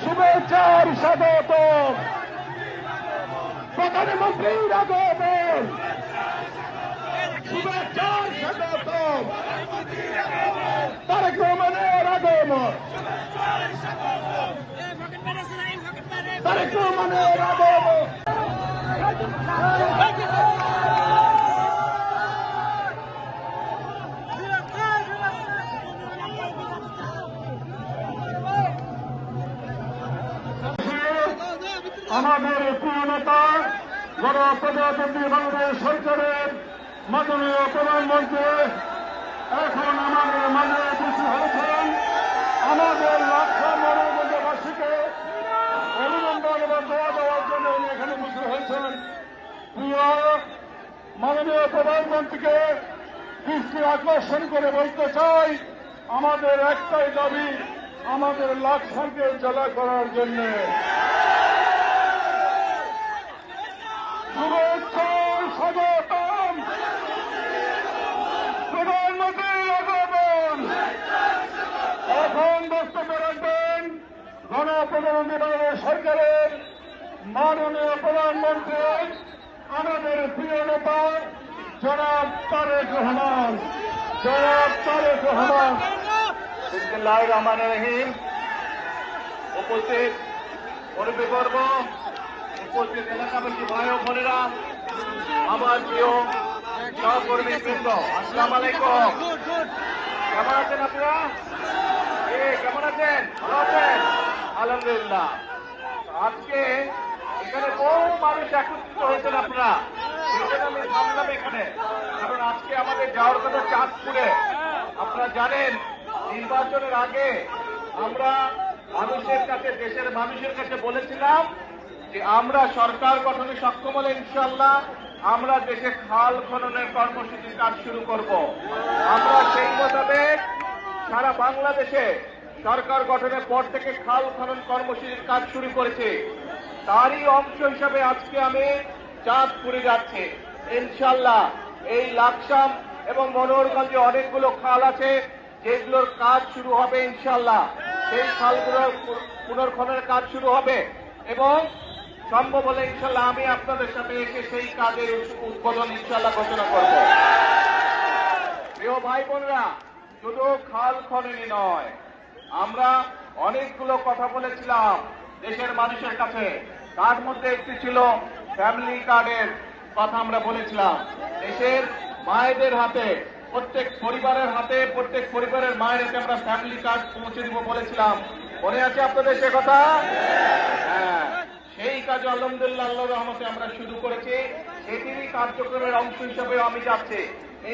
শুভেচ্ছার স্বাগতম প্রধানমন্ত্রীর আগমন, শুভেচ্ছার স্বাগতম তারেক রহমানের আগমন, তারেক রহমানের আগমন। আমাদের প্রিয় নেতা গণপ্রজাতন্ত্রী বাংলাদেশ সরকারের মাননীয় প্রধানমন্ত্রী এখন আমাদের মাঝে উপস্থিত হয়েছেন। আমাদের লক্ষ মনোবন্ধবাসীকে অভিনন্দন এবং দোয়া দেওয়ার জন্য উনি এখানে উপস্থিত হয়েছেন। প্রিয় মাননীয় প্রধানমন্ত্রীকে দৃষ্টি আকর্ষণ করে বলতে চাই, আমাদের একটাই দাবি, আমাদের লাকসামকে জেলা করার জন্য। শুভেচ্ছার স্বাগতম প্রধানমন্ত্রীর আগমন। এখন বক্তব্য রাখবেন গণপ্রজাতন্ত্রী বাংলাদেশ সরকারের মাননীয় প্রধানমন্ত্রী আমাদের প্রিয় নেতা জনাব তারেক রহমান। জনাব তারেক রহমান। বিসমিল্লাহির রহমানির রহিম। উপস্থিত মুরব্বীবর্গ, উপস্থিত এলাকাবাসী ভাই ও বোনেরা, আমার প্রিয় সহকর্মী বৃন্দ, আসসালামু আলাইকুম। কেমন আছেন আপনারা? কেমন আছেন? ভালো আছেন? আলহামদুলিল্লাহ। আজকে এখানে বহু মানুষ একত্রিত হয়েছেন আপনারা, সেজন্য আমি থামলাম এখানে, কারণ আজকে আমাদের যাওয়ার কথা চাঁদপুরে। আপনারা জানেন নির্বাচনের আগে আমরা মানুষের কাছে, দেশের মানুষের কাছে বলেছিলাম যে আমরা সরকার গঠনে সক্ষম হলে ইনশাআল্লাহ আমরা দেশে খাল খননের কর্মসূচির কাজ শুরু করব। আমরা সেই মোতাবেক সারা বাংলাদেশে সরকার গঠনের পর থেকে খাল খনন কর্মসূচির কাজ শুরু করেছি। তারই অংশ হিসাবে আজকে আমি চাঁদপুরে যাচ্ছি। ইনশাআল্লাহ এই লাকসাম এবং মনোহরগঞ্জে অনেকগুলো খাল আছে যেগুলোর কাজ শুরু হবে ইনশাআল্লাহ। সেই খালগুলোর পুনর্খননের কাজ শুরু হবে এবং সম্ভব হলে ইনশাআল্লাহ আমি আপনাদের সাথে এসে সেই কাজের উদ্বোধন ইনশাআল্লাহ ঘোষণা করব। প্রিয় ভাই বোনরা, শুধু খাল খননই নয়, আমরা অনেকগুলো কথা বলেছিলাম দেশের মানুষের কাছে। তার মধ্যে একটি ছিল ফ্যামিলি কার্ডের কথা আমরা বলেছিলাম। দেশের মায়েদের হাতে, প্রত্যেক পরিবারের হাতে, প্রত্যেক পরিবারের মায়ের হাতে আমরা ফ্যামিলি কার্ড পৌঁছে দিব বলেছিলাম। মনে আছে আপনাদের সে কথা? হ্যাঁ, সেই কাজ আলহামদুলিল্লাহ আল্লাহর রহমতে আমরা শুরু করেছি। সেটিরই কার্যক্রমের অংশ হিসেবে আমি যাচ্ছি।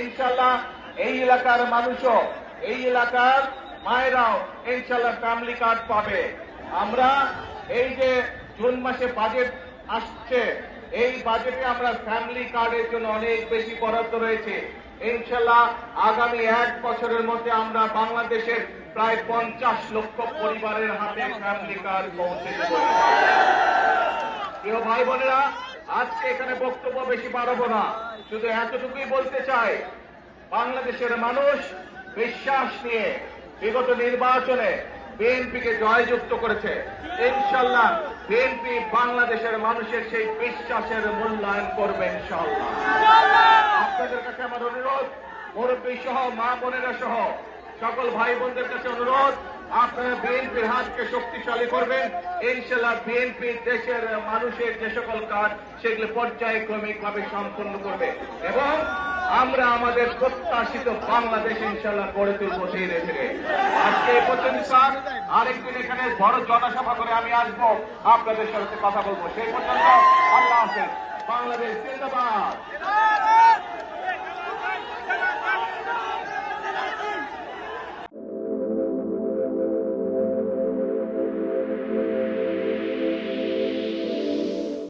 ইনশাআল্লাহ এই এলাকার মানুষও, এই এলাকার মায়েরাও ইনশাআল্লাহ ফ্যামিলি কার্ড পাবে। আমরা এই যে জুন মাসে বাজেট আসছে, এই বাজেটে আমরা ফ্যামিলি কার্ডের জন্য অনেক বেশি বরাদ্দ রয়েছে। ইনশাআল্লাহ আগামী 1 বছরের মধ্যে আমরা বাংলাদেশের প্রায় 50 লক্ষ পরিবারের হাতে ফ্যামিলি কার্ড পৌঁছে দেব। প্রিয় ভাই বোনেরা, আজকে এখানে বক্তব্য বেশি বাড়াবো না, শুধু এতটুকুই বলতে চাই, বাংলাদেশের মানুষ বিশ্বাস নিয়ে বিগত নির্বাচনে বিএনপিকে জয়যুক্ত করেছে। ইনশাআল্লাহ বিএনপি বাংলাদেশের মানুষের সেই বিশ্বাসের মূল্যায়ন করবে ইনশাআল্লাহ। আপনাদের কাছে আমার অনুরোধ, মুরব্বী সহ, মা বোনেরা সহ সকল ভাই বোনদের কাছে অনুরোধ, আপনারা বিএনপির হাতকে শক্তিশালী করবেন। ইনশাআল্লাহ বিএনপি দেশের মানুষের যে সকল কাজ সেগুলো পর্যায়ক্রমিকভাবে সম্পন্ন করবে এবং আমরা আমাদের প্রত্যাশিত বাংলাদেশ ইনশাআল্লাহ গড়ে তুলব ধীরে ধীরে। আজকে এই পর্যন্ত, আরেকদিন এখানে বড় জনসভা করে আমি আসবো, আপনাদের সাথে কথা বলবো। সেই পর্যন্ত আল্লাহ হাফেজ। বাংলাদেশ জিন্দাবাদ।